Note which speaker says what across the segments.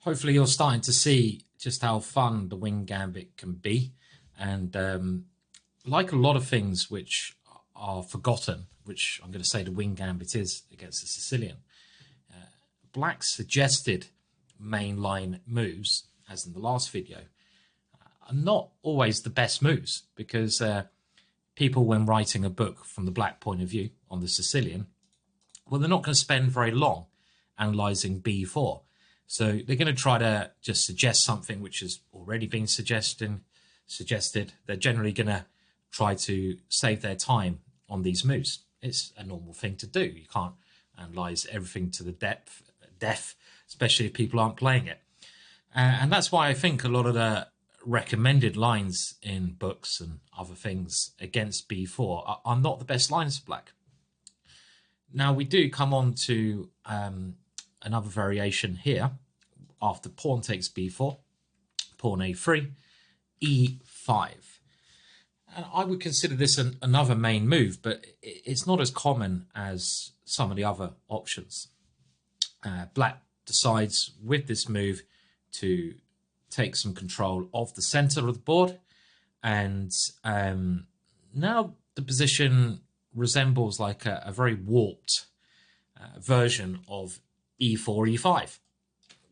Speaker 1: hopefully you're starting to see just how fun the wing gambit can be. And like a lot of things which are forgotten, which I'm going to say the wing gambit is against the Sicilian, Black suggested mainline moves, as in the last video, are not always the best moves, because people, when writing a book from the Black point of view on the Sicilian, well, they're not going to spend very long analysing b4. So they're going to try to just suggest something which has already been suggested. They're generally going to try to save their time on these moves. It's a normal thing to do. You can't analyse everything to the depth, especially if people aren't playing it. And that's why I think a lot of the recommended lines in books and other things against b4 are not the best lines for Black. Now, we do come on to another variation here. After pawn takes b4, pawn a3, e5. And I would consider this another main move, but it's not as common as some of the other options. Black decides with this move to take some control of the center of the board, and now the position resembles like a very warped version of e4, e5.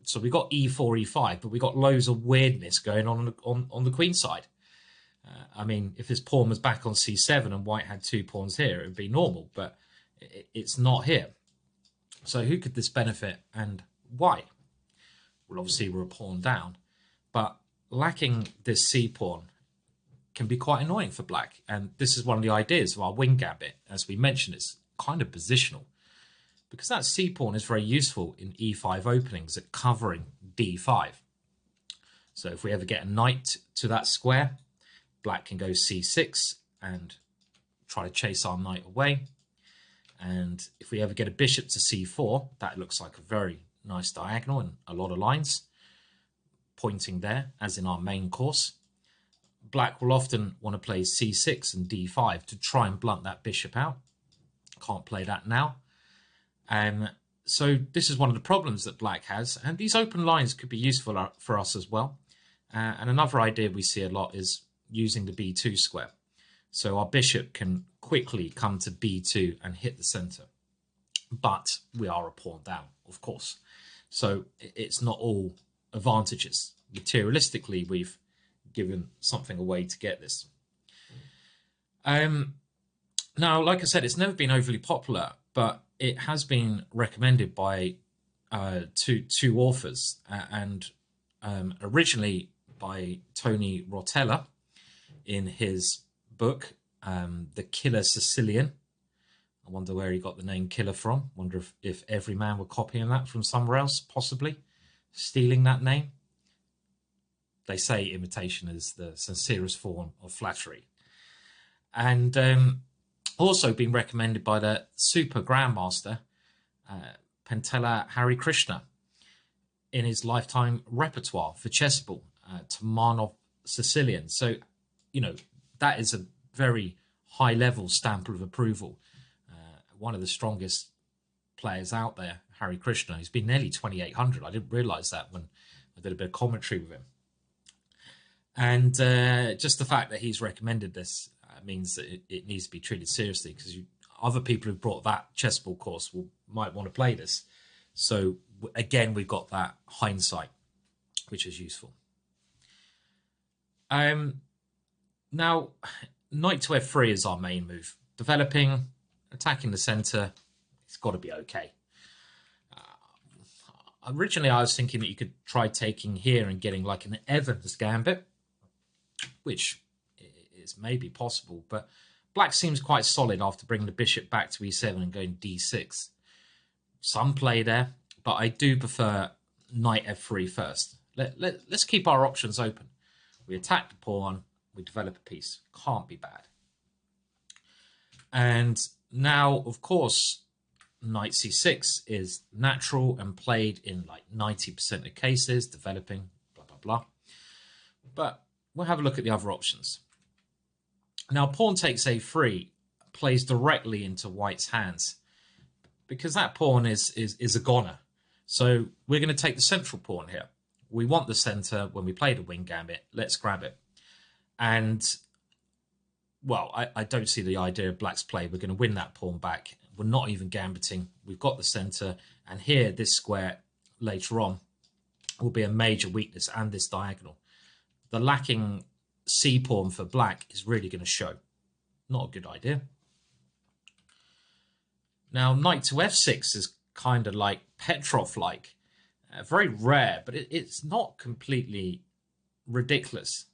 Speaker 1: So we got e4, e5, but we got loads of weirdness going on the queen side. I mean, if this pawn was back on c7 and white had two pawns here, it would be normal, but it's not here. So who could this benefit and why? Well, obviously we're a pawn down, but lacking this c pawn can be quite annoying for Black. And this is one of the ideas of our wing gambit. As we mentioned, it's kind of positional, because that c pawn is very useful in e5 openings at covering d5. So if we ever get a knight to that square, Black can go c6 and try to chase our knight away. And if we ever get a bishop to c4, that looks like a very nice diagonal and a lot of lines pointing there, as in our main course. Black will often want to play c6 and d5 to try and blunt that bishop out. Can't play that now. So this is one of the problems that Black has, and these open lines could be useful for us as well. And another idea we see a lot is using the b2 square. So our bishop can quickly come to b2 and hit the center. But we are a pawn down, of course. So it's not all advantages. Materialistically, we've given something away to get this. Now, like I said, it's never been overly popular, but it has been recommended by two authors, and originally by Tony Rotella in his book, The Killer Sicilian. I wonder where he got the name killer from. Wonder if every man were copying that from somewhere else, possibly stealing that name. They say imitation is the sincerest form of flattery. And also been recommended by the super grandmaster, Pentela Hari Krishna, in his lifetime repertoire for chessable, Tamanov Sicilian. So, you know, that is a very high level stamp of approval. One of the strongest players out there, Hari Krishna. He's been nearly 2,800. I didn't realise that when I did a bit of commentary with him. And just the fact that he's recommended this means that it needs to be treated seriously, because other people who've brought that chessball course might want to play this. So again, we've got that hindsight, which is useful. Now, knight to f3 is our main move. Developing, attacking the center, it's got to be okay. Originally, I was thinking that you could try taking here and getting like an Evans gambit, which is maybe possible, but Black seems quite solid after bringing the bishop back to e7 and going d6. Some play there, but I do prefer knight f3 first. Let's keep our options open. We attack the pawn, we develop a piece. Can't be bad. And now, of course, knight c6 is natural and played in like 90% of cases, developing, blah, blah, blah. But we'll have a look at the other options. Now, pawn takes a3 plays directly into white's hands, because that pawn is a goner. So we're going to take the central pawn here. We want the center when we play the wing gambit. Let's grab it. And, well, I don't see the idea of black's play. We're going to win that pawn back. We're not even gambiting. We've got the center. And here, this square later on will be a major weakness, and this diagonal. The lacking C pawn for black is really going to show. Not a good idea. Now, knight to f6 is kind of like Petrov-like. Very rare, but it's not completely ridiculous.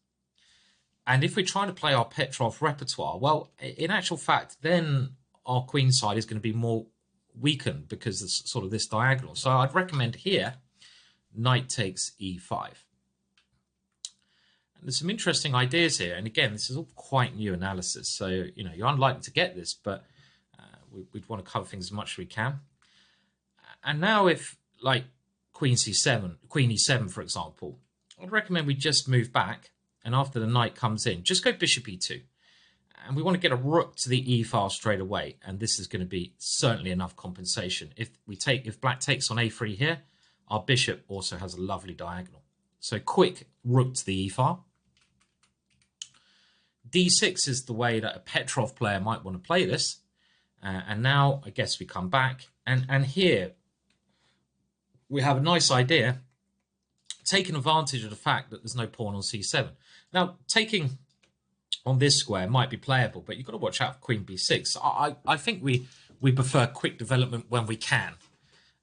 Speaker 1: And if we're trying to play our Petrov repertoire, well, in actual fact, then our queen side is going to be more weakened because of sort of this diagonal. So I'd recommend here, knight takes e5. And there's some interesting ideas here. And again, this is all quite new analysis. So, you know, you're unlikely to get this, but we'd want to cover things as much as we can. And now if, like, queen c7, queen e7, for example, I'd recommend we just move back. And after the knight comes in, just go bishop e2. And we want to get a rook to the e file straight away. And this is going to be certainly enough compensation. If black takes on a3 here, our bishop also has a lovely diagonal. So quick rook to the e file. d6 is the way that a Petrov player might want to play this. And now I guess we come back. And here we have a nice idea, taking advantage of the fact that there's no pawn on c7. Now, taking on this square might be playable, but you've got to watch out for queen b6. I think we prefer quick development when we can.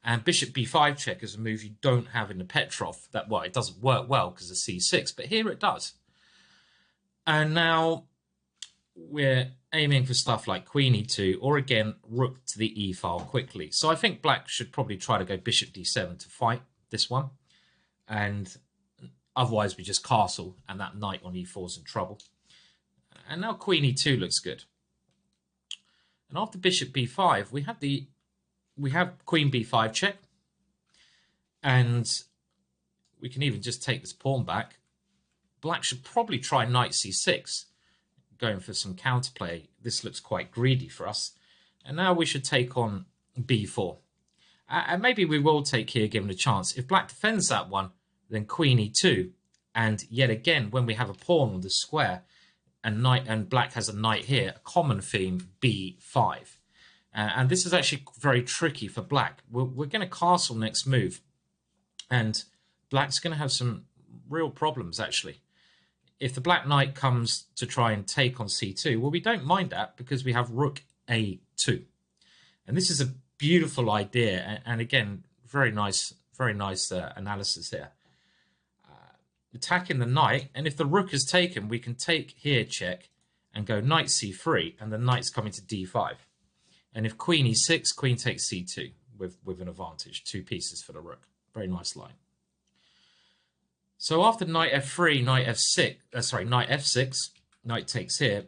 Speaker 1: And bishop b5 check is a move you don't have in the Petrov. That, well, it doesn't work well because of c6, but here it does. And now we're aiming for stuff like queen e2, or again, rook to the e file quickly. So I think black should probably try to go bishop d7 to fight this one. And otherwise we just castle, and that knight on e4 is in trouble. And now queen e2 looks good. And after bishop b5, we have queen b5 check. And we can even just take this pawn back. Black should probably try knight c6, going for some counterplay. This looks quite greedy for us. And now we should take on b4. And maybe we will take here, given a chance. If black defends that one, then queen e2. And yet again, when we have a pawn on the square, and black has a knight here, a common theme, b5. And this is actually very tricky for black. We're going to castle next move. And black's going to have some real problems, actually. If the black knight comes to try and take on c2, well, we don't mind that because we have rook a2. And this is a beautiful idea. And again, very nice analysis here. Attacking the knight, and if the rook is taken, we can take here check and go knight c3, and the knight's coming to d5. And if queen e6, queen takes c2 with an advantage, 2 pieces for the rook. Very nice line. So after knight f3, knight f6, knight takes here.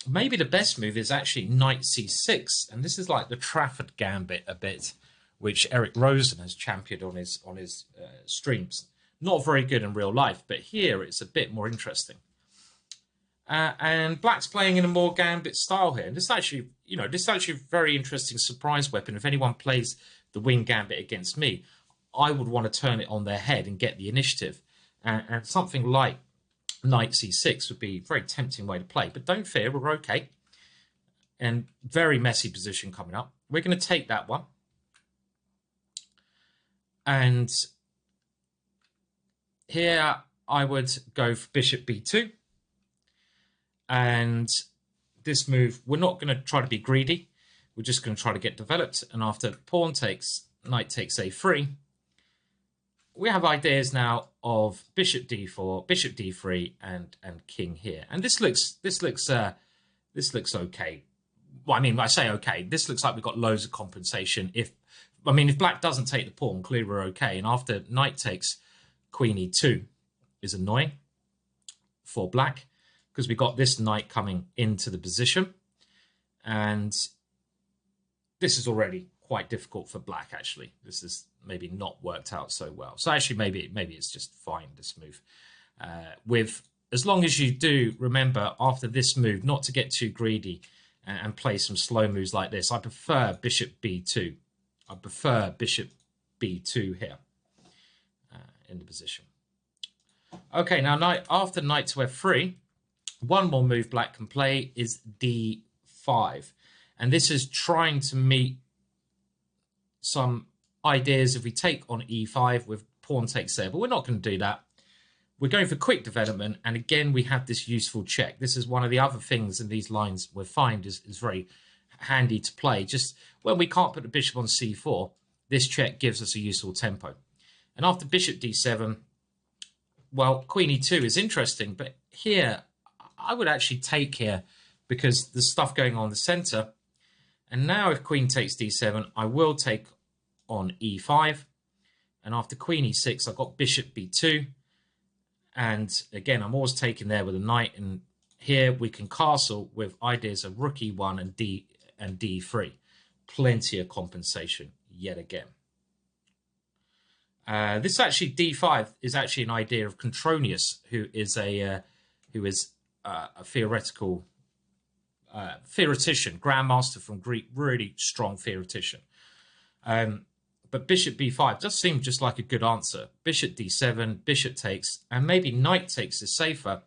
Speaker 1: Maybe the best move is actually knight c6, and this is like the Trafford gambit a bit, which Eric Rosen has championed on his streams. Not very good in real life, but here it's a bit more interesting. And black's playing in a more gambit style here. And this is actually, a very interesting surprise weapon. If anyone plays the wing gambit against me, I would want to turn it on their head and get the initiative. And something like knight c6 would be a very tempting way to play. But don't fear, we're okay. And very messy position coming up. We're going to take that one. And here I would go for bishop b2. And this move, we're not going to try to be greedy. We're just going to try to get developed. And after pawn takes, knight takes a3, we have ideas now of bishop d4, bishop d3, and king here. And this looks okay. Well, I mean, I say okay. This looks like we've got loads of compensation. If black doesn't take the pawn, clearly we're okay. And after knight takes, queen e2 is annoying for black because we got this knight coming into the position, and this is already quite difficult for black. Actually, this is maybe not worked out so well. So actually, maybe it's just fine, this move. As long as you do remember after this move not to get too greedy and play some slow moves like this. I prefer bishop b2. I prefer bishop b2 here. In the position. Okay, now after knight to f3, one more move black can play is d5. And this is trying to meet some ideas if we take on e5 with pawn takes there, but we're not going to do that. We're going for quick development, and again we have this useful check. This is one of the other things in these lines we find is very handy to play. Just when we can't put the bishop on c4, this check gives us a useful tempo. And after bishop d7, well, queen e2 is interesting, but here I would actually take here because there's stuff going on in the center. And now if queen takes d7, I will take on e5. And after queen e6, I've got bishop b2. And again, I'm always taking there with a knight. And here we can castle with ideas of rook e1 and d3. Plenty of compensation yet again. This actually d5 is actually an idea of Contronius, who is a theoretical theoretician, grandmaster from Greek, really strong theoretician. But bishop b5 does seem just like a good answer. Bishop d7, bishop takes, and maybe knight takes is safer.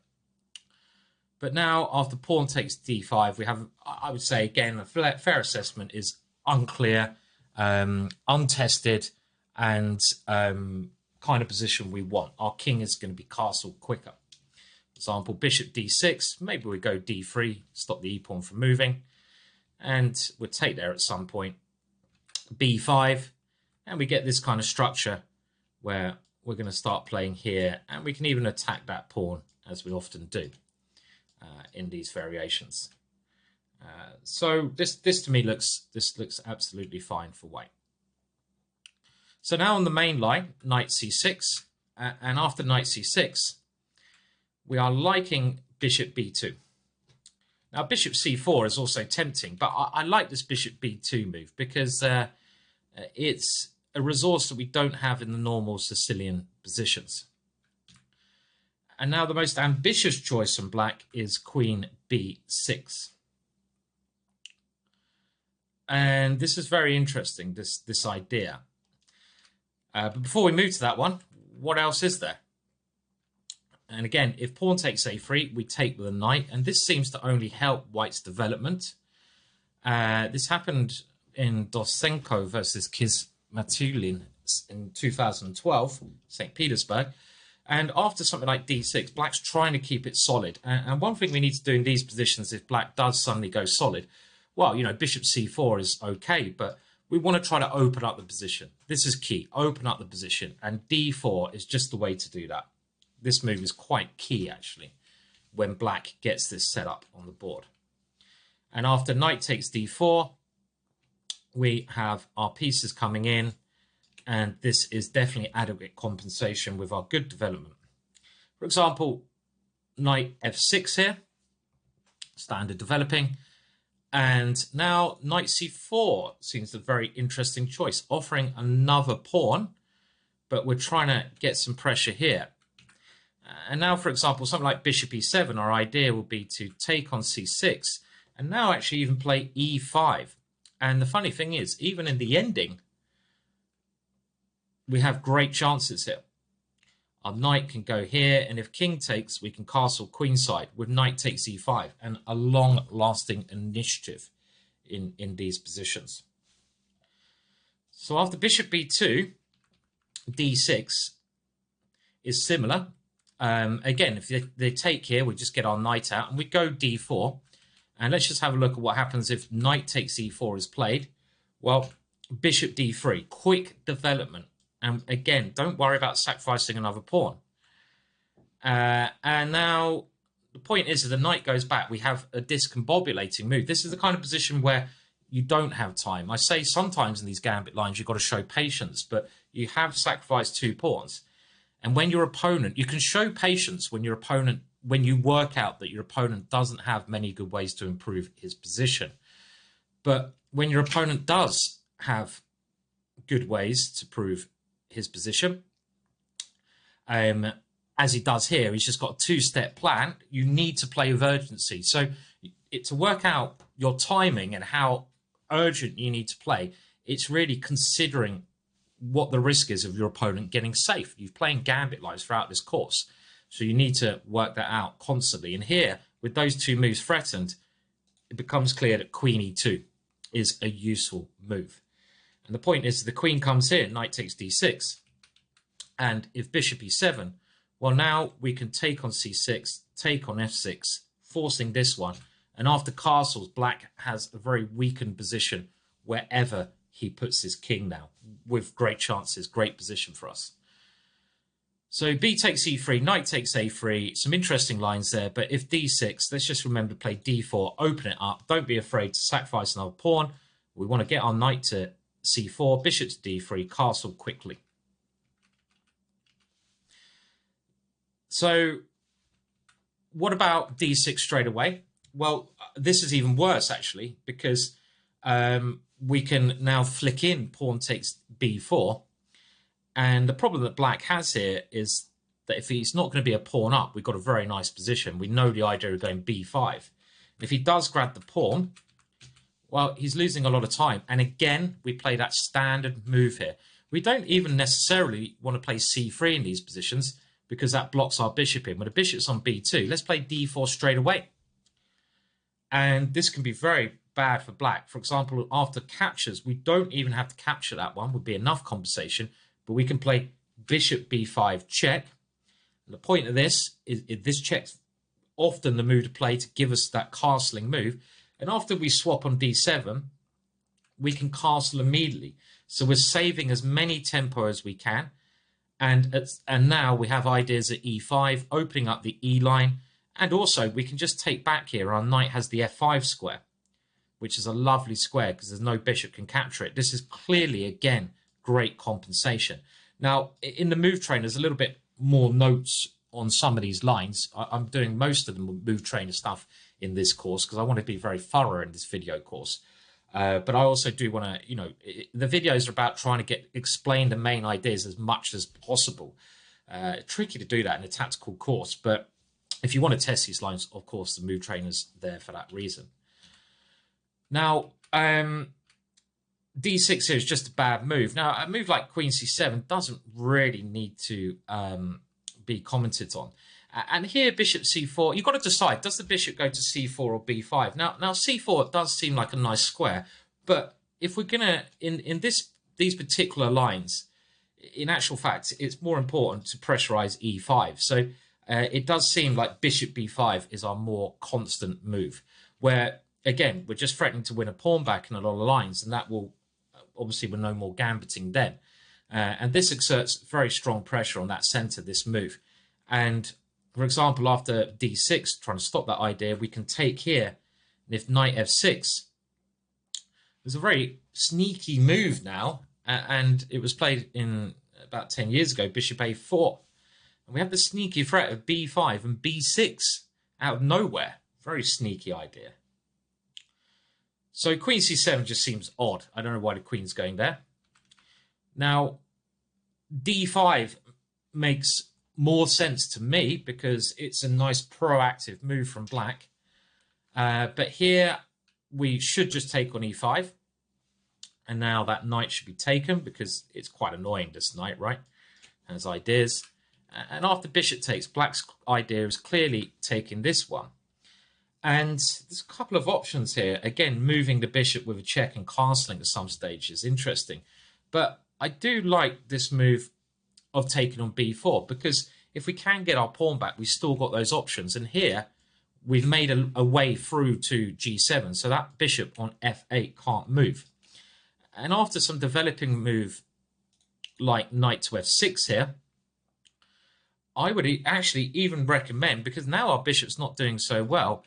Speaker 1: But now after pawn takes d5, we have, I would say again, a fair assessment is unclear, untested, and kind of position we want. Our king is going to be castled quicker. For example, bishop d6, maybe we go d3, stop the e-pawn from moving, and we'll take there at some point. b5, and we get this kind of structure where we're going to start playing here, and we can even attack that pawn, as we often do in these variations. So this to me looks absolutely fine for white. So now on the main line, knight c6, and after knight c6, we are liking bishop b2. Now bishop c4 is also tempting, but I like this bishop b2 move because it's a resource that we don't have in the normal Sicilian positions. And now the most ambitious choice from black is queen b6. And this is very interesting, this idea. But before we move to that one, what else is there? And again, if pawn takes a3, we take with a knight, and this seems to only help white's development. This happened in Dosenko versus Kismatulin in 2012, St. Petersburg. And after something like d6, black's trying to keep it solid. And one thing we need to do in these positions, if black does suddenly go solid, well, you know, bishop c4 is okay, but we want to try to open up the position. This is key, open up the position. And d4 is just the way to do that. This move is quite key, actually, when black gets this set up on the board. And after knight takes d4, we have our pieces coming in, and this is definitely adequate compensation with our good development. For example, knight f6 here, standard developing. And now knight c4 seems a very interesting choice, offering another pawn, but we're trying to get some pressure here. And now, for example, something like bishop e7, our idea will be to take on c6, and now actually even play e5. And the funny thing is, even in the ending, we have great chances here. Our knight can go here, and if king takes, we can castle queenside with knight takes e5, and a long-lasting initiative in these positions. So after bishop b2, d6 is similar. Again, if they take here, we just get our knight out, and we go d4. And let's just have a look at what happens if knight takes e4 is played. Well, bishop d3, quick development. And again, don't worry about sacrificing another pawn. And now the point is, if the knight goes back, we have a discombobulating move. This is the kind of position where you don't have time. I say sometimes in these gambit lines, you've got to show patience, but you have sacrificed two pawns. And when your opponent, you can show patience when your opponent, when you work out that your opponent doesn't have many good ways to improve his position. But when your opponent does have good ways to prove his position, as he does here, he's just got a two-step plan. You need to play with urgency. So to work out your timing and how urgent you need to play, it's really considering what the risk is of your opponent getting safe. You've played gambit lines throughout this course. So you need to work that out constantly. And here, with those two moves threatened, it becomes clear that queen e2 is a useful move. And the point is, the queen comes here, knight takes d6. And if bishop e7, well, now we can take on c6, take on f6, forcing this one. And after castles, black has a very weakened position wherever he puts his king now, with great chances, great position for us. So b takes e3, knight takes a3, some interesting lines there. But if d6, let's just remember to play d4, open it up. Don't be afraid to sacrifice another pawn. We want to get our knight to c4, bishop to d3, castle quickly. So what about d6 straight away? Well, this is even worse, actually, because we can now flick in pawn takes b4. And the problem that black has here is that if he's not going to be a pawn up, we've got a very nice position. We know the idea of going b5. If he does grab the pawn, well, he's losing a lot of time. And again, we play that standard move here. We don't even necessarily want to play c3 in these positions because that blocks our bishop in. When the bishop's on b2, let's play d4 straight away. And this can be very bad for black. For example, after captures, we don't even have to capture that one. Would be enough compensation. But we can play bishop b5 check. And the point of this is this check's often the move to play to give us that castling move. And after we swap on d7, we can castle immediately. So we're saving as many tempo as we can. And now we have ideas at e5, opening up the e line. And also we can just take back here. Our knight has the f5 square, which is a lovely square because there's no bishop can capture it. This is clearly, again, great compensation. Now, in the move train, there's a little bit more notes on some of these lines. I'm doing most of the move trainer stuff in this course because I want to be very thorough in this video course. But I also do want to, the videos are about trying to explain the main ideas as much as possible. Tricky to do that in a tactical course, but if you want to test these lines, of course, the move trainer's there for that reason. Now, d6 here is just a bad move. Now, a move like queen c7 doesn't really need to be commented on. And here, bishop c4, you've got to decide, does the bishop go to c4 or b5? Now c4 does seem like a nice square, but if we're going to, in these particular lines, in actual fact, it's more important to pressurize e5. So it does seem like bishop b5 is our more constant move, where, again, we're just threatening to win a pawn back in a lot of lines, and that will, obviously, we're no more gambiting then. And this exerts very strong pressure on that center, this move. And for example, after d6, trying to stop that idea, we can take here. And if knight f6, there's a very sneaky move now. And it was played in about 10 years ago, bishop a4. And we have the sneaky threat of b5 and b6 out of nowhere. Very sneaky idea. So queen c7 just seems odd. I don't know why the queen's going there. Now, d5 makes more sense to me because it's a nice proactive move from black. But here we should just take on e5. And now that knight should be taken because it's quite annoying, this knight, right? Has ideas. And after bishop takes, black's idea is clearly taking this one. And there's a couple of options here. Again, moving the bishop with a check and castling at some stage is interesting. But I do like this move of taking on b4 because if we can get our pawn back, we've still got those options. And here, we've made a way through to g7. So that bishop on f8 can't move. And after some developing move like knight to f6 here, I would actually even recommend, because now our bishop's not doing so well,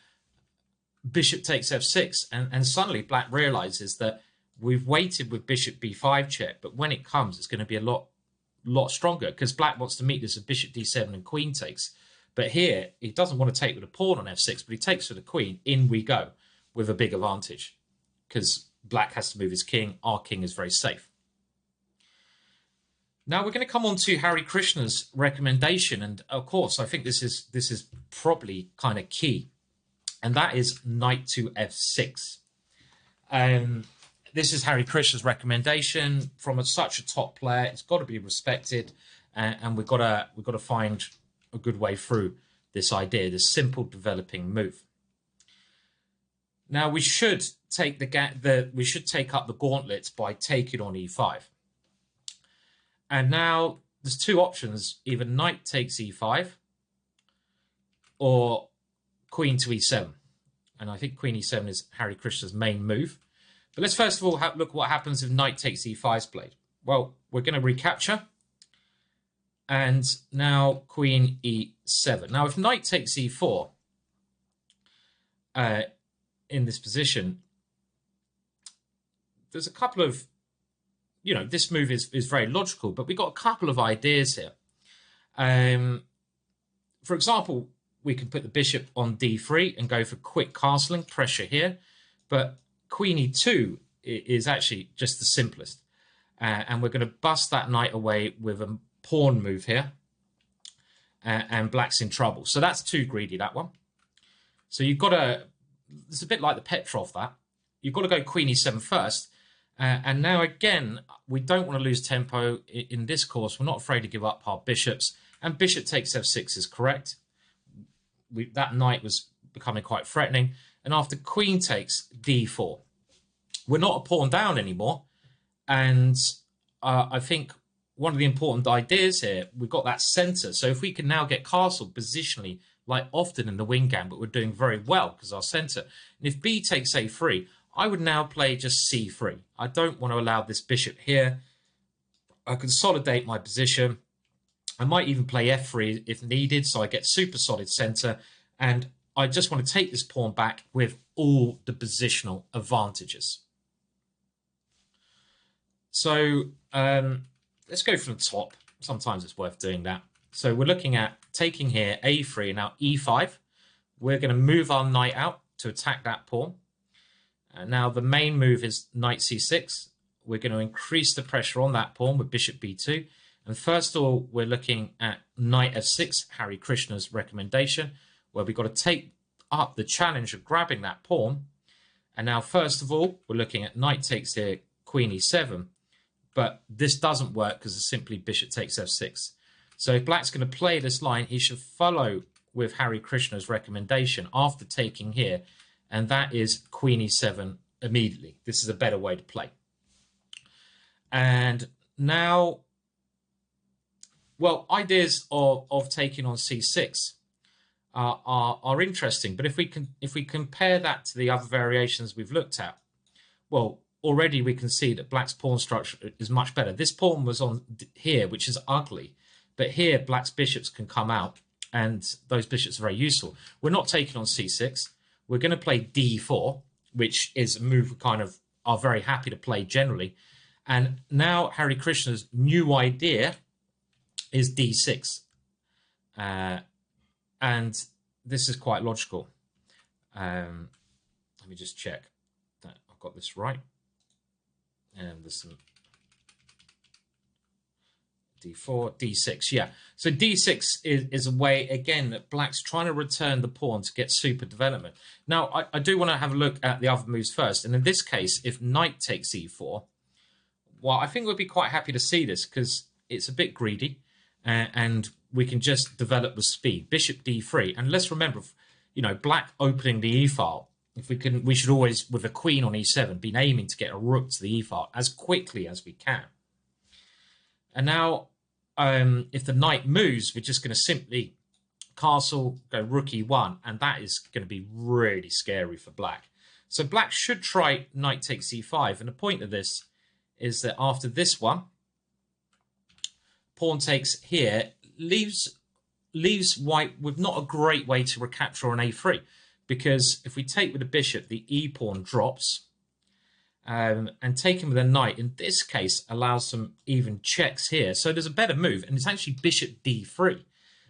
Speaker 1: bishop takes f6, and suddenly black realizes that we've waited with bishop b5 check, but when it comes, it's going to be a lot stronger because black wants to meet this with bishop d7 and queen takes. But here, he doesn't want to take with a pawn on f6, but he takes with the queen. In we go with a big advantage because black has to move his king. Our king is very safe. Now we're going to come on to Hari Krishna's recommendation, and of course, I think this is probably kind of key, and that is knight to f6. This is Hari Krishna's recommendation from such a top player. It's got to be respected, and we've got to find a good way through this idea, this simple developing move. Now we should take we should take up the gauntlet by taking on e5. And now there's two options: either knight takes e5 or queen to e7. And I think queen e7 is Harry Krishna's main move. But let's first of all look what happens if knight takes e5 is played. Well, we're going to recapture. And now queen e7. Now, if knight takes e4 in this position, there's a couple of, this move is very logical, but we've got a couple of ideas here. For example, we can put the bishop on d3 and go for quick castling, pressure here. But queen e2 is actually just the simplest. And we're going to bust that knight away with a pawn move here. And black's in trouble. So that's too greedy, that one. So you've got to, it's a bit like the Petrov, that. You've got to go queen e7 first. And now, again, we don't want to lose tempo in this course. We're not afraid to give up our bishops. And bishop takes f6 is correct. That knight was becoming quite threatening. And after queen takes d4, we're not a pawn down anymore. And I think one of the important ideas here, we've got that center. So if we can now get castled positionally, like often in the wing gambit, we're doing very well because our center. And if b takes a3, I would now play just c3. I don't want to allow this bishop here. I consolidate my position. I might even play f3 if needed, so I get super solid center. And I just want to take this pawn back with all the positional advantages. So let's go from the top. Sometimes it's worth doing that. So we're looking at taking here a3 and now e5. We're going to move our knight out to attack that pawn. And now the main move is knight c6. We're going to increase the pressure on that pawn with bishop b2. And first of all, we're looking at knight f6, Harry Krishna's recommendation, where we've got to take up the challenge of grabbing that pawn. And now, first of all, we're looking at knight takes here, queen e7. But this doesn't work because it's simply bishop takes f6. So if black's going to play this line, he should follow with Harry Krishna's recommendation after taking here. And that is queen e7 immediately. This is a better way to play. And now, well, ideas of taking on c6 are interesting. But if we compare that to the other variations we've looked at, well, already we can see that black's pawn structure is much better. This pawn was on here, which is ugly. But here, black's bishops can come out, and those bishops are very useful. We're not taking on c6. We're going to play d4, which is a move we kind of are very happy to play generally. And now Harry Krishna's new idea is d6. And this is quite logical. Let me just check that I've got this right. And there's some d4, d6, yeah. So d6 is a way, again, that black's trying to return the pawn to get super development. Now, I do want to have a look at the other moves first. And in this case, if knight takes e4, well, I think we'd be quite happy to see this because it's a bit greedy. And we can just develop with speed. Bishop d3. And let's remember, black opening the e-file. If we can, we should always, with a queen on e7, be aiming to get a rook to the e-file as quickly as we can. And now, if the knight moves, we're just going to simply castle, go rook e1, and that is going to be really scary for black. So black should try knight takes e5, and the point of this is that after this one, pawn takes here, leaves white with not a great way to recapture on a3, because if we take with the bishop, the e-pawn drops, and taking with a knight, in this case, allows some even checks here. So there's a better move, and it's actually bishop d3.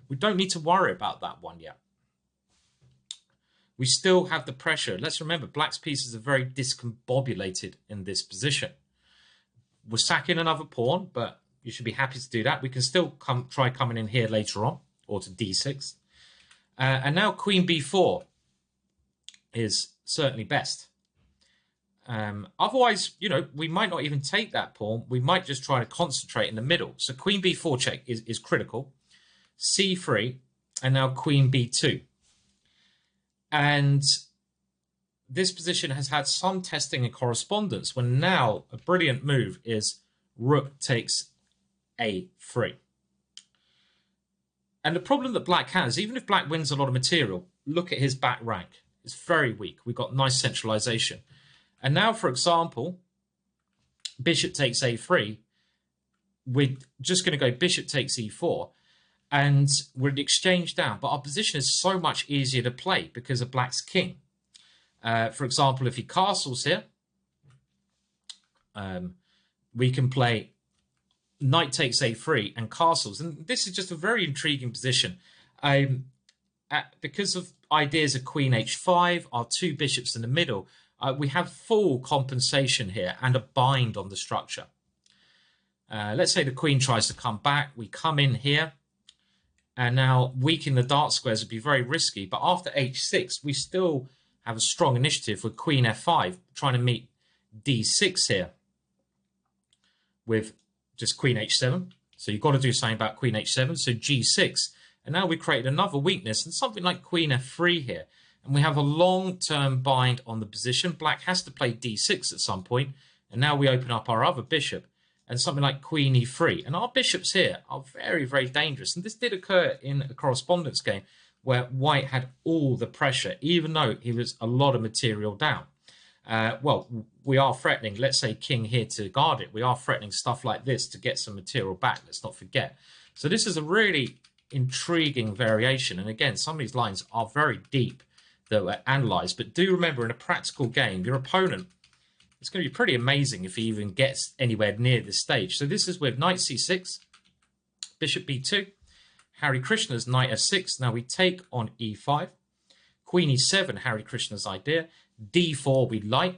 Speaker 1: We don't need to worry about that one yet. We still have the pressure. Let's remember, black's pieces are very discombobulated in this position. We're sacking another pawn, but you should be happy to do that. We can still try coming in here later on, or to d6. And now queen b4 is certainly best. Otherwise, we might not even take that pawn. We might just try to concentrate in the middle. So queen b4 check is critical. c3, and now queen b2. And this position has had some testing and correspondence when now a brilliant move is rook takes a3. And the problem that black has, even if black wins a lot of material, look at his back rank. It's very weak. We've got nice centralization. And now, for example, bishop takes a3. We're just going to go bishop takes e4. And we're in exchange down. But our position is so much easier to play because of black's king. For example, if he castles here, we can play knight takes a3 and castles. And this is just a very intriguing position. Because of ideas of queen h5, our two bishops in the middle, we have full compensation here and a bind on the structure. Let's say the queen tries to come back. We come in here. And now weakening the dark squares would be very risky. But after h6, we still have a strong initiative with queen f5, trying to meet d6 here with just queen h7. So you've got to do something about queen h7. So g6. And now we created another weakness and something like queen f3 here. And we have a long-term bind on the position. Black has to play d6 at some point. And now we open up our other bishop and something like queen e3. And our bishops here are very, very dangerous. And this did occur in a correspondence game where white had all the pressure, even though he was a lot of material down. Well, we are threatening, let's say king here to guard it. We are threatening stuff like this to get some material back. Let's not forget. So this is a really intriguing variation. And again, some of these lines are very deep that were analyzed. But do remember, in a practical game, your opponent, it's going to be pretty amazing if he even gets anywhere near this stage. So this is with knight c6, bishop b2, Hare Krishna's knight f6. Now we take on e5, queen e7, Hare Krishna's idea, d4 we like.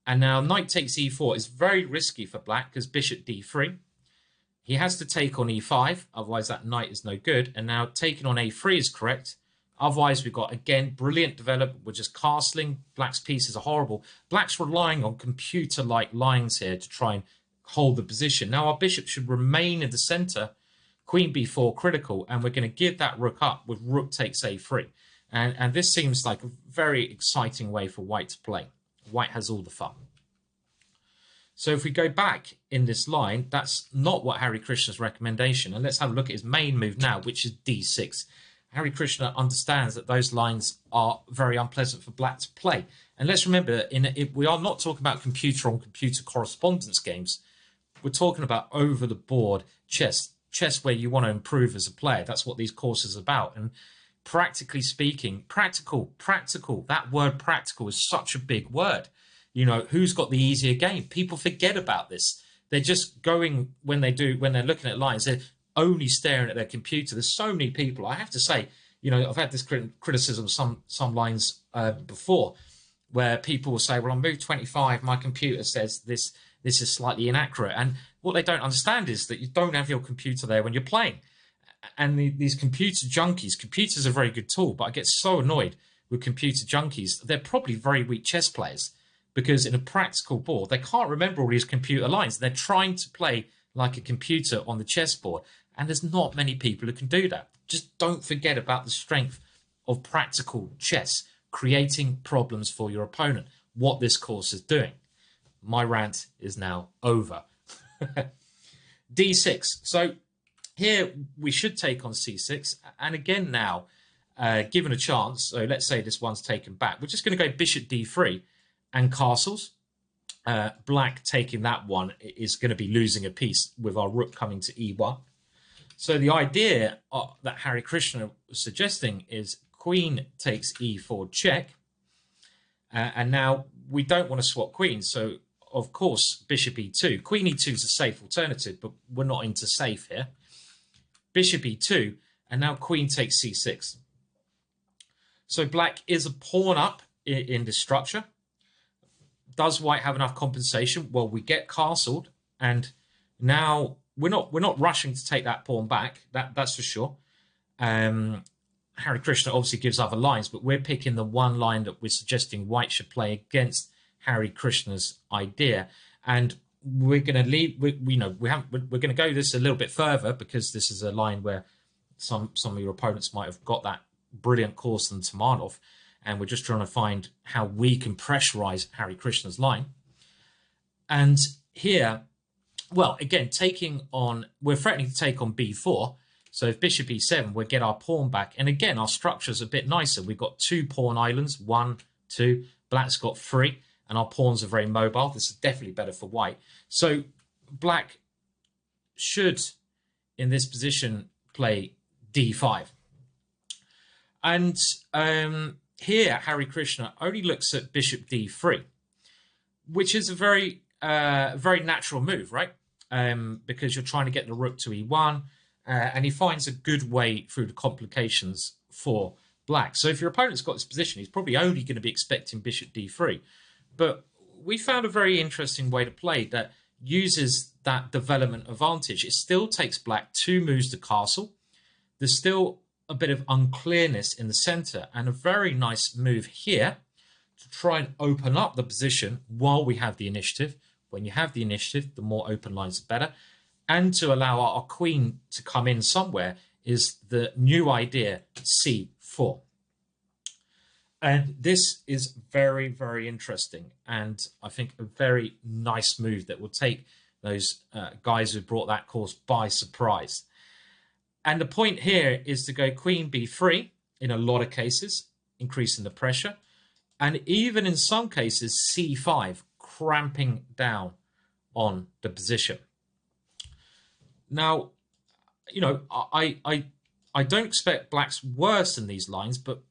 Speaker 1: And now knight takes e4 is very risky for black because bishop d3. He has to take on e5, otherwise that knight is no good. And now taking on a3 is correct. Otherwise, we've got, again, brilliant development. We're just castling. Black's pieces are horrible. Black's relying on computer-like lines here to try and hold the position. Now, our bishop should remain in the center. Queen b4 critical, and we're going to give that rook up with rook takes a3. And this seems like a very exciting way for white to play. White has all the fun. So if we go back in this line, that's not what Hare Krishna's recommendation. And let's have a look at his main move now, which is d6. Hare Krishna understands that those lines are very unpleasant for black to play. And let's remember, we are not talking about computer-on-computer correspondence games. We're talking about over-the-board chess where you want to improve as a player. That's what these courses are about. And practically speaking, practical, that word practical is such a big word. You know, who's got the easier game? People forget about this. They're just going, when they're looking at lines, they're only staring at their computer. There's so many people. I have to say, you know, I've had this criticism of some lines before, where people will say, well, on move 25, my computer says this is slightly inaccurate. And what they don't understand is that you don't have your computer there when you're playing. And these computer junkies, computers are a very good tool, but I get so annoyed with computer junkies. They're probably very weak chess players because in a practical board, they can't remember all these computer lines. They're trying to play like a computer on the chessboard. And there's not many people who can do that. Just don't forget about the strength of practical chess, creating problems for your opponent, what this course is doing. My rant is now over. d6. So here we should take on c6. And again now, given a chance, so let's say this one's taken back. We're just going to go bishop d3 and castles. Black taking that one is going to be losing a piece with our rook coming to e1. So the idea that Hare Krishna was suggesting is queen takes e4 check. And now we don't want to swap queens. So, of course, bishop e2. Queen e2 is a safe alternative, but we're not into safe here. Bishop e2, and now queen takes c6. So black is a pawn up in this structure. Does white have enough compensation? Well, we get castled, and now we're not rushing to take that pawn back. That's for sure. Hare Krishna obviously gives other lines, but we're picking the one line that we're suggesting white should play against Hare Krishna's idea, and we're going to leave. We're going to go this a little bit further because this is a line where some of your opponents might have got that brilliant course than Tamanov, and we're just trying to find how we can pressurize Hari Krishna's line. And here, well, again, we're threatening to take on b4. So if bishop e7, we'll get our pawn back. And again, our structure's a bit nicer. We've got 2 pawn islands, 1, 2. Black's got 3, and our pawns are very mobile. This is definitely better for white. So black should, in this position, play d5. And here, Hari Krishna only looks at bishop d3, which is a very natural move, right? Because you're trying to get the rook to e1, and he finds a good way through the complications for black. So if your opponent's got this position, he's probably only going to be expecting bishop d3. But we found a very interesting way to play that uses that development advantage. It still takes black 2 moves to castle. There's still a bit of unclearness in the center, and a very nice move here to try and open up the position while we have the initiative. When you have the initiative, the more open lines, the better. And to allow our queen to come in somewhere is the new idea, c4. And this is very, very interesting, and I think a very nice move that will take those guys who brought that course by surprise. And the point here is to go queen b3 in a lot of cases, increasing the pressure, and even in some cases c5, cramping down on the position. Now, you know, I don't expect black's worse in these lines, but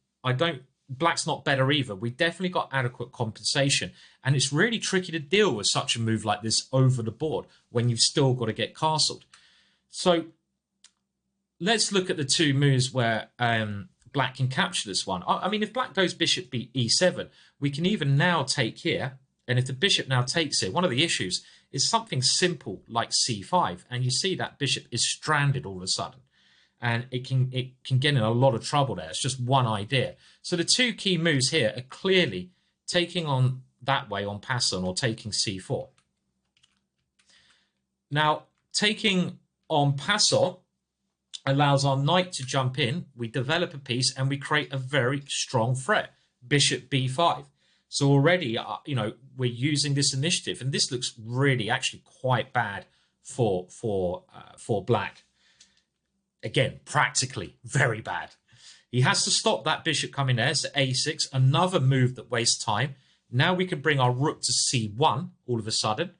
Speaker 1: black's not better either. We definitely got adequate compensation, and it's really tricky to deal with such a move like this over the board when you've still got to get castled. So let's look at the 2 moves where black can capture this one. I mean, if black goes bishop e7, we can even now take here, and if the bishop now takes here, one of the issues is something simple like c5, and you see that bishop is stranded all of a sudden. And it can get in a lot of trouble there. It's just one idea. So the 2 key moves here are clearly taking on that way on passant or taking c4. Now, taking on passant allows our knight to jump in. We develop a piece and we create a very strong threat, bishop b5. So already, you know, we're using this initiative, and this looks really actually quite bad for black. Again, practically very bad. He has to stop that bishop coming there. So a6, another move that wastes time. Now we can bring our rook to c1 all of a sudden,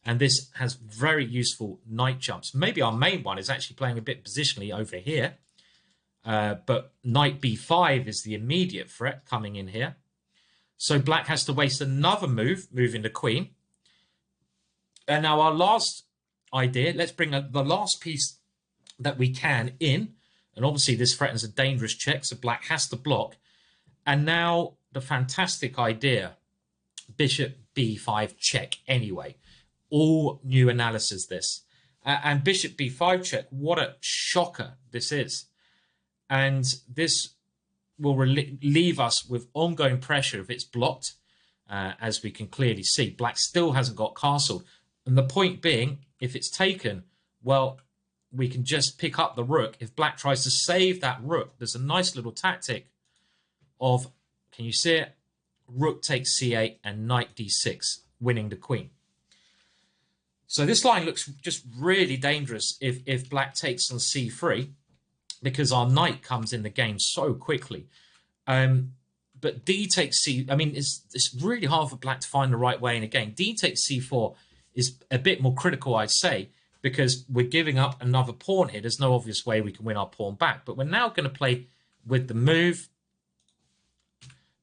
Speaker 1: and this has very useful knight jumps. Maybe our main one is actually playing a bit positionally over here, but knight b5 is the immediate threat coming in here. So black has to waste another move, moving the queen. And now our last idea, let's bring the last piece that we can in, and obviously this threatens a dangerous check, so black has to block. And now the fantastic idea, bishop b5 check anyway. All new analysis this. And bishop b5 check, what a shocker this is. And this will leave us with ongoing pressure if it's blocked, as we can clearly see. Black still hasn't got castled. And the point being, if it's taken, well, we can just pick up the rook. If black tries to save that rook, there's a nice little tactic of, can you see it? Rook takes c8 and knight d6, winning the queen. So this line looks just really dangerous if black takes on c3, because our knight comes in the game so quickly. But d takes c, I mean, it's really hard for black to find the right way in a game. D takes c4 is a bit more critical, I'd say, because we're giving up another pawn here. There's no obvious way we can win our pawn back. But we're now going to play with the move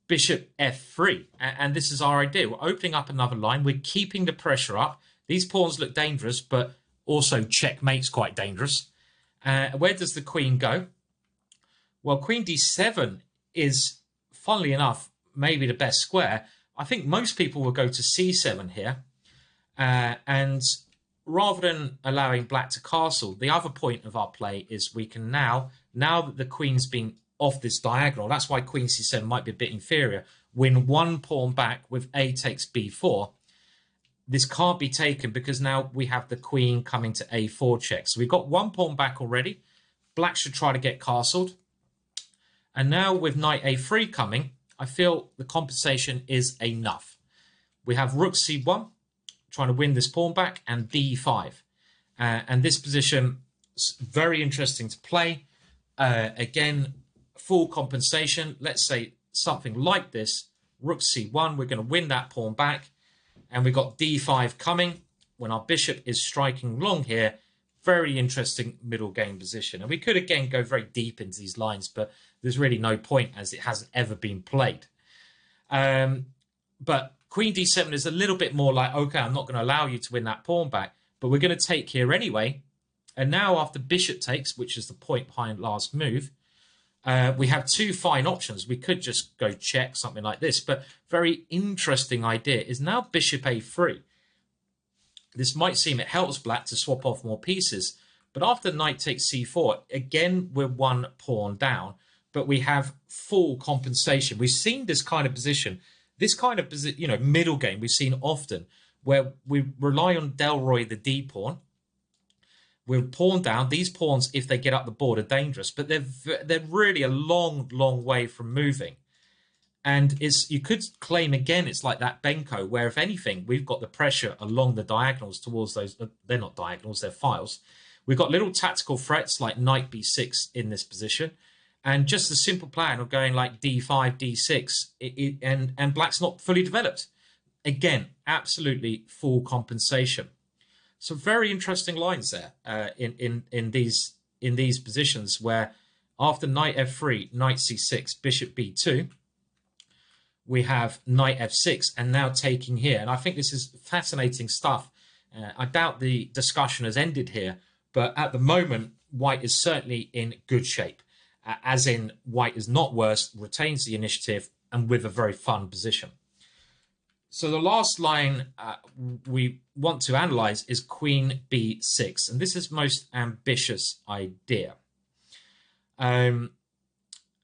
Speaker 1: bishop f3. And this is our idea. We're opening up another line. We're keeping the pressure up. These pawns look dangerous, but also checkmate's quite dangerous. Where does the queen go? Well, queen d7 is, funnily enough, maybe the best square. I think most people will go to c7 here. And rather than allowing black to castle, the other point of our play is we can now that the queen's been off this diagonal, that's why queen c7 might be a bit inferior, win one pawn back with a takes b4. This can't be taken because now we have the queen coming to a4 check. So we've got one pawn back already, black should try to get castled. And now with knight a3 coming, I feel the compensation is enough. We have rook c1, trying to win this pawn back, and d5. And this position is very interesting to play. Again, full compensation. Let's say something like this. Rook c1, we're going to win that pawn back. And we've got d5 coming when our bishop is striking long here. Very interesting middle game position. And we could, again, go very deep into these lines, but there's really no point as it hasn't ever been played. But queen d7 is a little bit more like, okay, I'm not going to allow you to win that pawn back, but we're going to take here anyway. And now after bishop takes, which is the point behind last move, we have two fine options. We could just go check, something like this. But very interesting idea is now bishop a3. This might seem it helps black to swap off more pieces. But after knight takes c4, again, we're one pawn down. But we have full compensation. We've seen this kind of position. This kind of middle game we've seen often, where we rely on Delroy, the D pawn. We're pawn down. These pawns, if they get up the board, are dangerous, but they're really a long, long way from moving. And you could claim again, it's like that Benko, where if anything, we've got the pressure along the diagonals towards those. They're not diagonals; they're files. We've got little tactical threats like knight b6 in this position. And just the simple plan of going like d5, d6, and black's not fully developed. Again, absolutely full compensation. So very interesting lines there in these positions where after knight f3, knight c6, bishop b2, we have knight f6 and now taking here. And I think this is fascinating stuff. I doubt the discussion has ended here, but at the moment, white is certainly in good shape. As in, white is not worse, retains the initiative, and with a very fun position. So the last line we want to analyze is queen b6, and this is most ambitious idea. And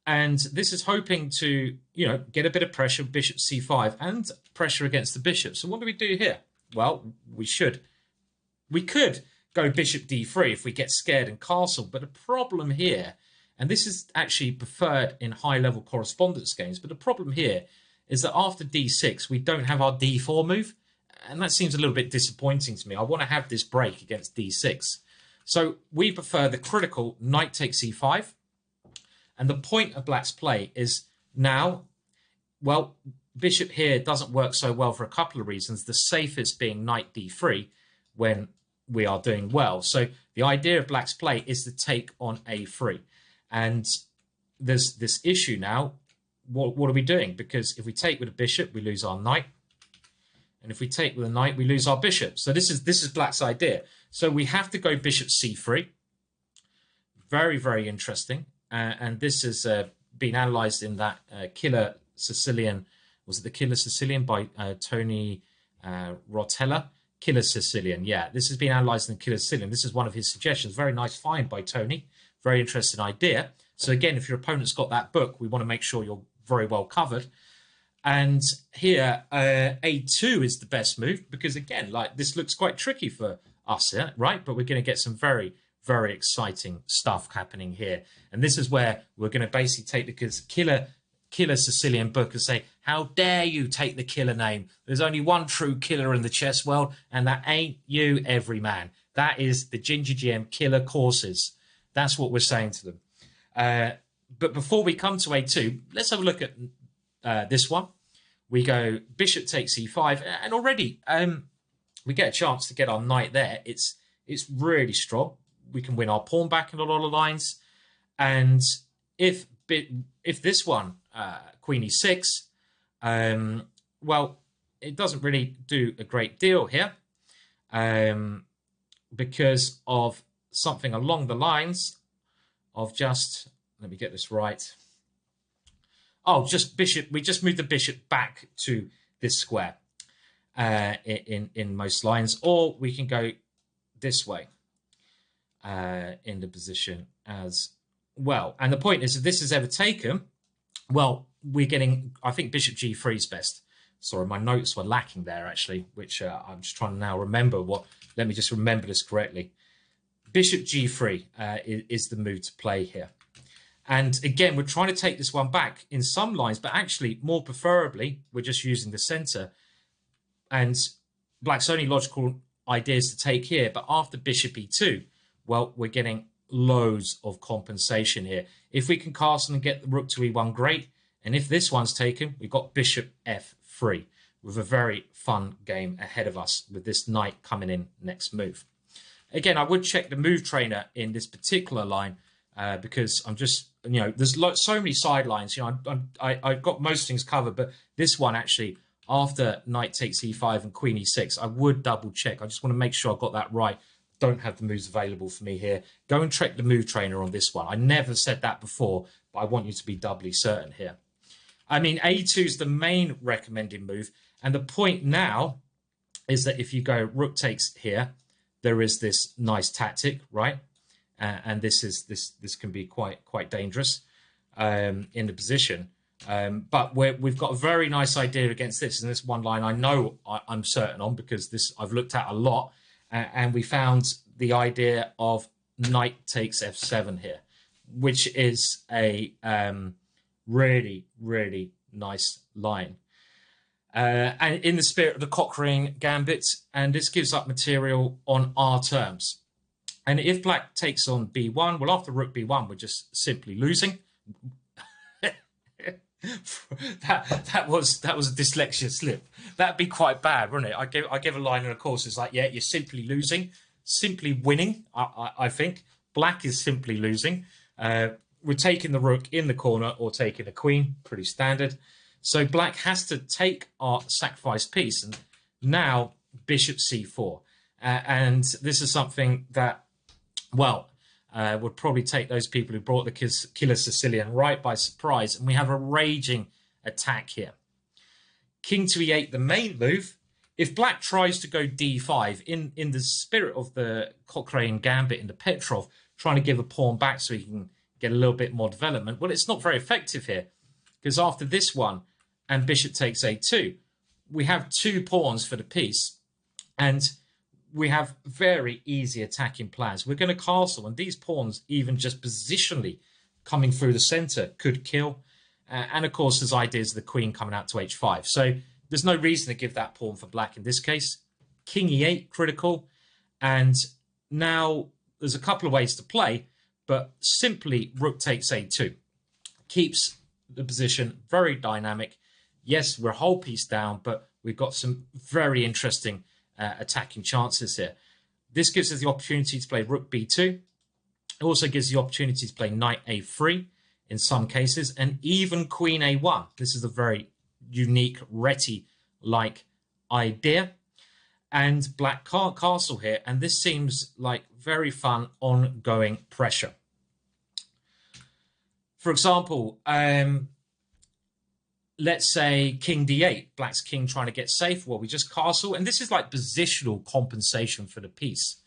Speaker 1: this is hoping to, get a bit of pressure, bishop c5, and pressure against the bishop. So what do we do here? Well, we could go bishop d3 if we get scared and castle, but the problem here, and this is actually preferred in high-level correspondence games, but the problem here is that after d6, we don't have our d4 move, and that seems a little bit disappointing to me. I want to have this break against d6. So we prefer the critical knight takes e5, and the point of black's play is now, well, bishop here doesn't work so well for a couple of reasons, the safest being knight d3 when we are doing well. So the idea of black's play is to take on a3. And there's this issue now. What are we doing? Because if we take with a bishop, we lose our knight. And if we take with a knight, we lose our bishop. So this is black's idea. So we have to go bishop c3. Very, very interesting. And this has been analysed in that Killer Sicilian. Was it the Killer Sicilian by Tony Rotella? Killer Sicilian, yeah. This has been analysed in the Killer Sicilian. This is one of his suggestions. Very nice find by Tony. Very interesting idea. So again, if your opponent's got that book, we want to make sure you're very well covered. And here, a2 is the best move because, again, like this looks quite tricky for us, yeah, right? But we're going to get some very, very exciting stuff happening here. And this is where we're going to basically take the Killer Sicilian book and say, how dare you take the killer name? There's only one true killer in the chess world, and that ain't you, every man. That is the Ginger GM Killer Courses. That's what we're saying to them. But before we come to a2, let's have a look at this one. We go bishop takes e5, and already we get a chance to get our knight there. It's really strong. We can win our pawn back in a lot of lines. And if this one, queen e6, well, it doesn't really do a great deal here because of something along the lines of just, let me get this right. Oh, just bishop. We just moved the bishop back to this square in most lines, or we can go this way in the position as well. And the point is, if this is ever taken, well, we're getting, I think bishop g3 is best. Sorry, my notes were lacking there, actually, which I'm just trying to now remember what. Let me just remember this correctly. bishop g3 is the move to play here. And again, we're trying to take this one back in some lines, but actually more preferably, we're just using the center. And black's only logical idea is to take here. But after bishop e2, well, we're getting loads of compensation here. If we can castle and get the rook to e1, great. And if this one's taken, we've got bishop f3 with a very fun game ahead of us with this knight coming in next move. Again, I would check the move trainer in this particular line because I'm just, there's so many sidelines. I've got most things covered, but this one actually, after knight takes e5 and queen e6, I would double check. I just want to make sure I've got that right. Don't have the moves available for me here. Go and check the move trainer on this one. I never said that before, but I want you to be doubly certain here. I mean, a2 is the main recommended move. And the point now is that if you go rook takes here, there is this nice tactic, right? And this can be quite dangerous in the position. But we've got a very nice idea against this. And this one line I know I'm certain on because this I've looked at a lot. And we found the idea of knight takes f7 here, which is a really, really nice line. And in the spirit of the Cochrane Gambit, and this gives up material on our terms. And if black takes on b1, well, after rook b1, we're just simply losing. that was a dyslexia slip. That'd be quite bad, wouldn't it? I give a line in a course. It's like, yeah, you're simply losing, simply winning. I think black is simply losing. We're taking the rook in the corner or taking a queen, pretty standard. So black has to take our sacrificed piece, and now bishop c4. And this is something that, well, would probably take those people who brought the killer Sicilian right by surprise. And we have a raging attack here. King to e8, the main move. If black tries to go d5, in the spirit of the Cochrane Gambit in the Petrov, trying to give a pawn back so he can get a little bit more development, well, it's not very effective here. Because after this one and bishop takes a2, we have two pawns for the piece. And we have very easy attacking plans. We're going to castle, and these pawns, even just positionally coming through the center, could kill. And of course, there's ideas of the queen coming out to h5. So there's no reason to give that pawn for black in this case. King e8, critical. And now there's a couple of ways to play, but simply rook takes a2. Keeps the position very dynamic. Yes, we're a whole piece down, but we've got some very interesting attacking chances here. This gives us the opportunity to play rook b2. It also gives the opportunity to play knight a3 in some cases, and even queen a1. This is a very unique Reti-like idea. And black can't castle here, and this seems like very fun ongoing pressure. For example, let's say king d8, black's king trying to get safe. Well, we just castle, and this is like positional compensation for the piece.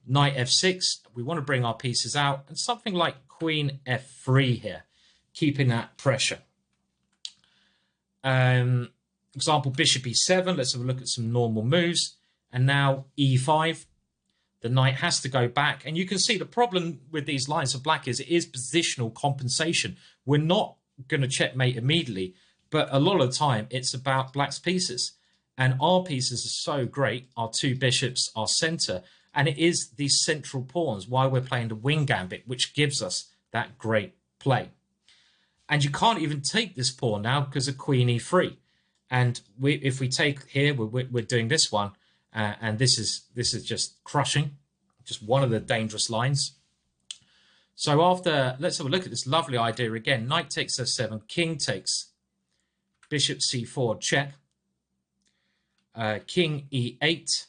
Speaker 1: Knight f6, we want to bring our pieces out, and something like queen f3 here, keeping that pressure. Example, bishop e7, let's have a look at some normal moves. And now e5, the knight has to go back. And you can see the problem with these lines of black is it is positional compensation. We're not going to checkmate immediately, but a lot of the time it's about black's pieces. And our pieces are so great, our two bishops, our center, and it is these central pawns while we're playing the wing gambit, which gives us that great play. And you can't even take this pawn now because of queen e3. And if we take here, we're doing this one, and this is just crushing, just one of the dangerous lines. So after, let's have a look at this lovely idea again. Knight takes f7, king takes, bishop c4, check, king e8,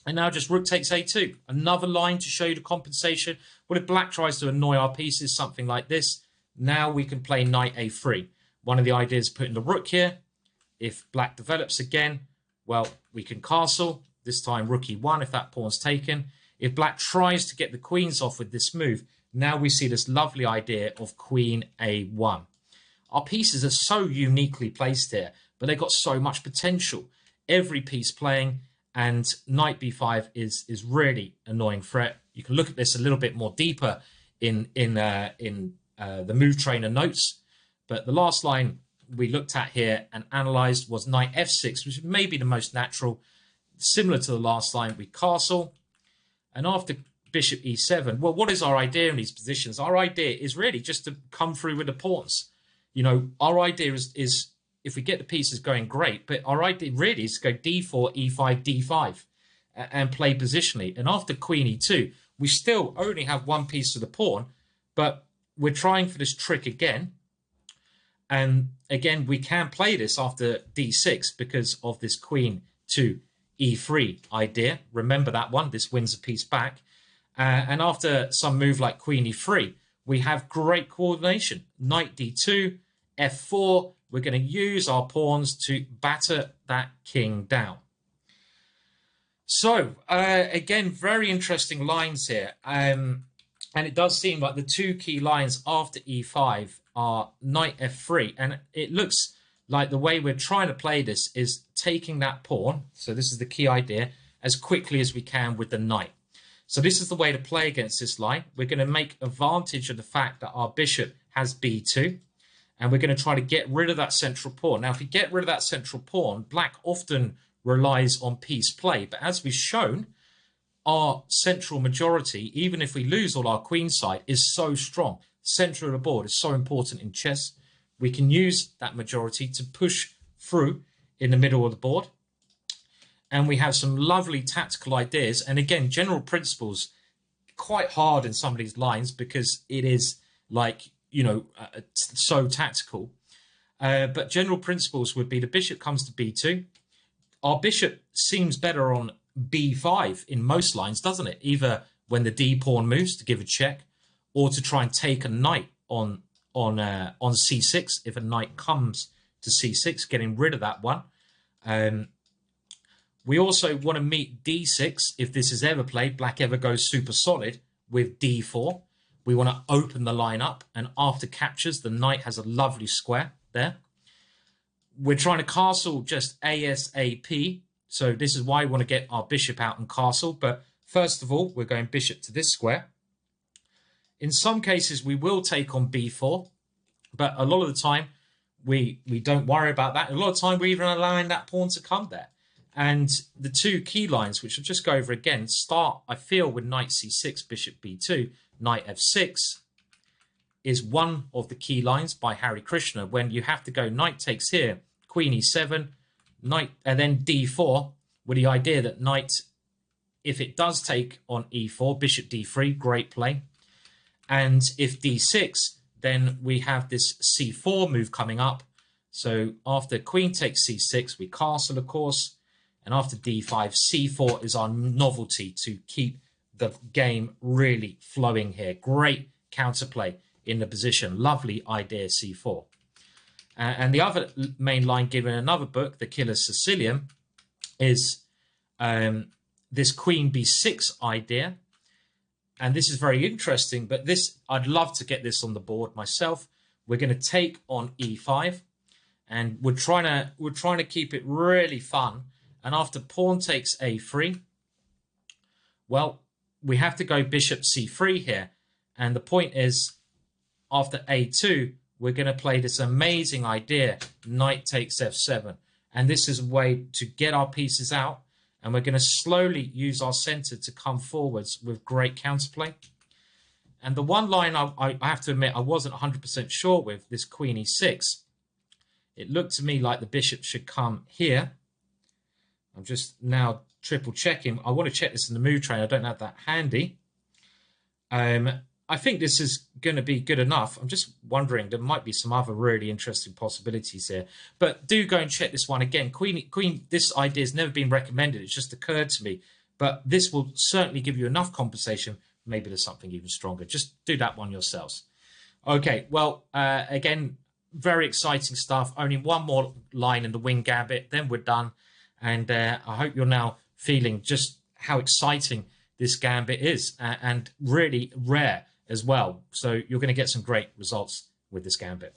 Speaker 1: and now just rook takes a2. Another line to show you the compensation. Well, if black tries to annoy our pieces, something like this, now we can play knight a3. One of the ideas is putting the rook here. If black develops again, well, we can castle, this time rook e1 if that pawn's taken. If black tries to get the queens off with this move, now we see this lovely idea of queen a1. Our pieces are so uniquely placed here, but they've got so much potential. Every piece playing, and knight b5 is really annoying threat. You can look at this a little bit more deeper in the move trainer notes. But the last line we looked at here and analyzed was knight f6, which may be the most natural. Similar to the last line, we castle. And after bishop e7, well, what is our idea in these positions? Our idea is really just to come through with the pawns. You know, our idea is if we get the pieces going, great. But our idea really is to go d4, e5, d5 and play positionally. And after queen e2, we still only have one piece of the pawn, but we're trying for this trick again. And again, we can play this after d6 because of this queen to e3 idea. Remember that one. This wins a piece back. And after some move like queen e3, we have great coordination. Knight d2, f4. We're going to use our pawns to batter that king down. So, again, very interesting lines here. And it does seem like the two key lines after e5 are knight f3. And it looks like the way we're trying to play this is taking that pawn. So this is the key idea, as quickly as we can with the knight. So this is the way to play against this line. We're going to make advantage of the fact that our bishop has b2. And we're going to try to get rid of that central pawn. Now, if we get rid of that central pawn, black often relies on piece play. But as we've shown, our central majority, even if we lose all our queen side, is so strong. Center of the board is so important in chess. We can use that majority to push through in the middle of the board. And we have some lovely tactical ideas. And again, general principles, quite hard in some of these lines because it is like, you know, so tactical. But general principles would be the bishop comes to b2. Our bishop seems better on b5 in most lines, doesn't it? Either when the d pawn moves to give a check, or to try and take a knight on c6 if a knight comes to c6, getting rid of that one. We also want to meet d6 if this is ever played. Black ever goes super solid with d4. We want to open the line up, and after captures, the knight has a lovely square there. We're trying to castle just ASAP. So this is why we want to get our bishop out and castle. But first of all, we're going bishop to this square. In some cases, we will take on b4. But a lot of the time, we don't worry about that. A lot of the time, we're even allowing that pawn to come there. And the two key lines, which I'll just go over again, start, I feel, with knight c6, bishop b2, knight f6 is one of the key lines by Hari Krishna, when you have to go knight takes here, queen e7, knight, and then d4, with the idea that knight, if it does take on e4, bishop d3, great play. And if d6, then we have this c4 move coming up. So after queen takes c6, we castle, of course. And after d5, c4 is our novelty to keep the game really flowing here. Great counterplay in the position. Lovely idea, c4. And the other main line given in another book, The Killer's Sicilian, is this queen b6 idea. And this is very interesting, but this, I'd love to get this on the board myself. We're going to take on e5, and we're trying to keep it really fun. And after pawn takes a3, well, we have to go bishop c3 here. And the point is, after a2, we're going to play this amazing idea, knight takes f7. And this is a way to get our pieces out. And we're going to slowly use our center to come forwards with great counterplay. And the one line I have to admit I wasn't 100% sure with, this queen e6. It looked to me like the bishop should come here. I'm just now triple checking. I want to check this in the move train. I don't have that handy. I think this is going to be good enough. I'm just wondering, there might be some other really interesting possibilities here. But do go and check this one again. Queen, this idea has never been recommended. It's just occurred to me. But this will certainly give you enough compensation. Maybe there's something even stronger. Just do that one yourselves. Okay, well, again, very exciting stuff. Only one more line in the wing gambit, then we're done. And I hope you're now feeling just how exciting this gambit is, and really rare as well. So you're going to get some great results with this gambit.